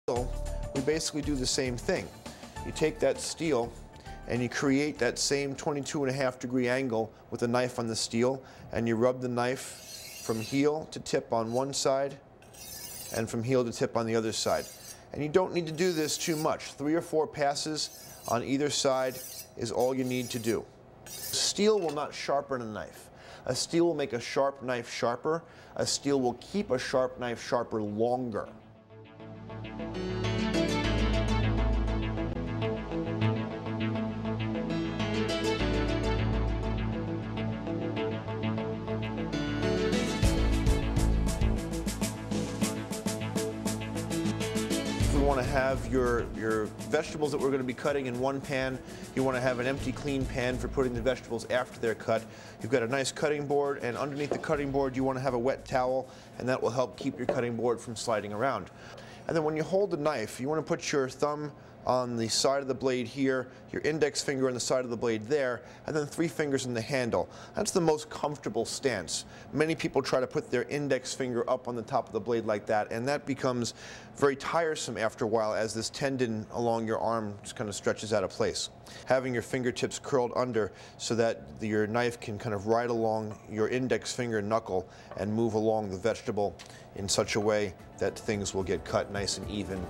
We basically do the same thing. You take that steel and you create that same 22.5-degree angle with the knife on the steel, and you rub the knife from heel to tip on one side and from heel to tip on the other side. And you don't need to do this too much. 3 or 4 passes on either side is all you need to do. Steel will not sharpen a knife. A steel will make a sharp knife sharper. A steel will keep a sharp knife sharper longer. You want to have your vegetables that we're going to be cutting in one pan. You want to have an empty, clean pan for putting the vegetables after they're cut. You've got a nice cutting board, and underneath the cutting board you want to have a wet towel, and that will help keep your cutting board from sliding around. And then when you hold the knife, you want to put your thumb on the side of the blade here, your index finger on the side of the blade there, and then 3 fingers in the handle. That's the most comfortable stance. Many people try to put their index finger up on the top of the blade like that, and that becomes very tiresome after a while as this tendon along your arm just kind of stretches out of place. Having your fingertips curled under so that your knife can kind of ride along your index finger knuckle and move along the vegetable in such a way that things will get cut nice and even.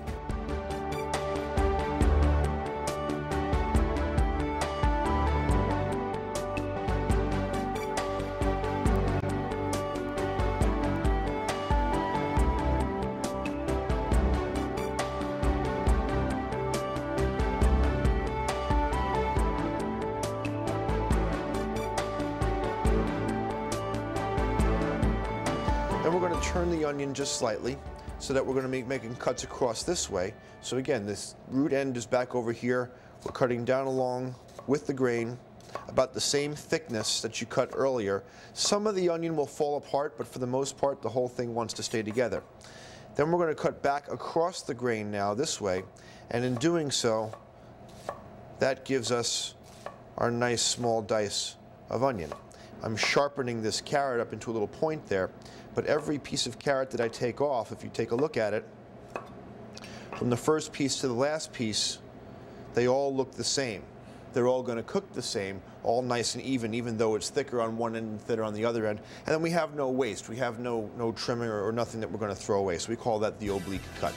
Then we're going to turn the onion just slightly so that we're going to be making cuts across this way. So again, this root end is back over here. We're cutting down along with the grain, about the same thickness that you cut earlier. Some of the onion will fall apart, but for the most part, the whole thing wants to stay together. Then we're going to cut back across the grain now this way, and in doing so, that gives us our nice small dice of onion. I'm sharpening this carrot up into a little point there, but every piece of carrot that I take off, if you take a look at it, from the first piece to the last piece, they all look the same. They're all going to cook the same, all nice and even though it's thicker on one end and thinner on the other end. And then we have no waste. We have no trimming or nothing that we're going to throw away. So we call that the oblique cut.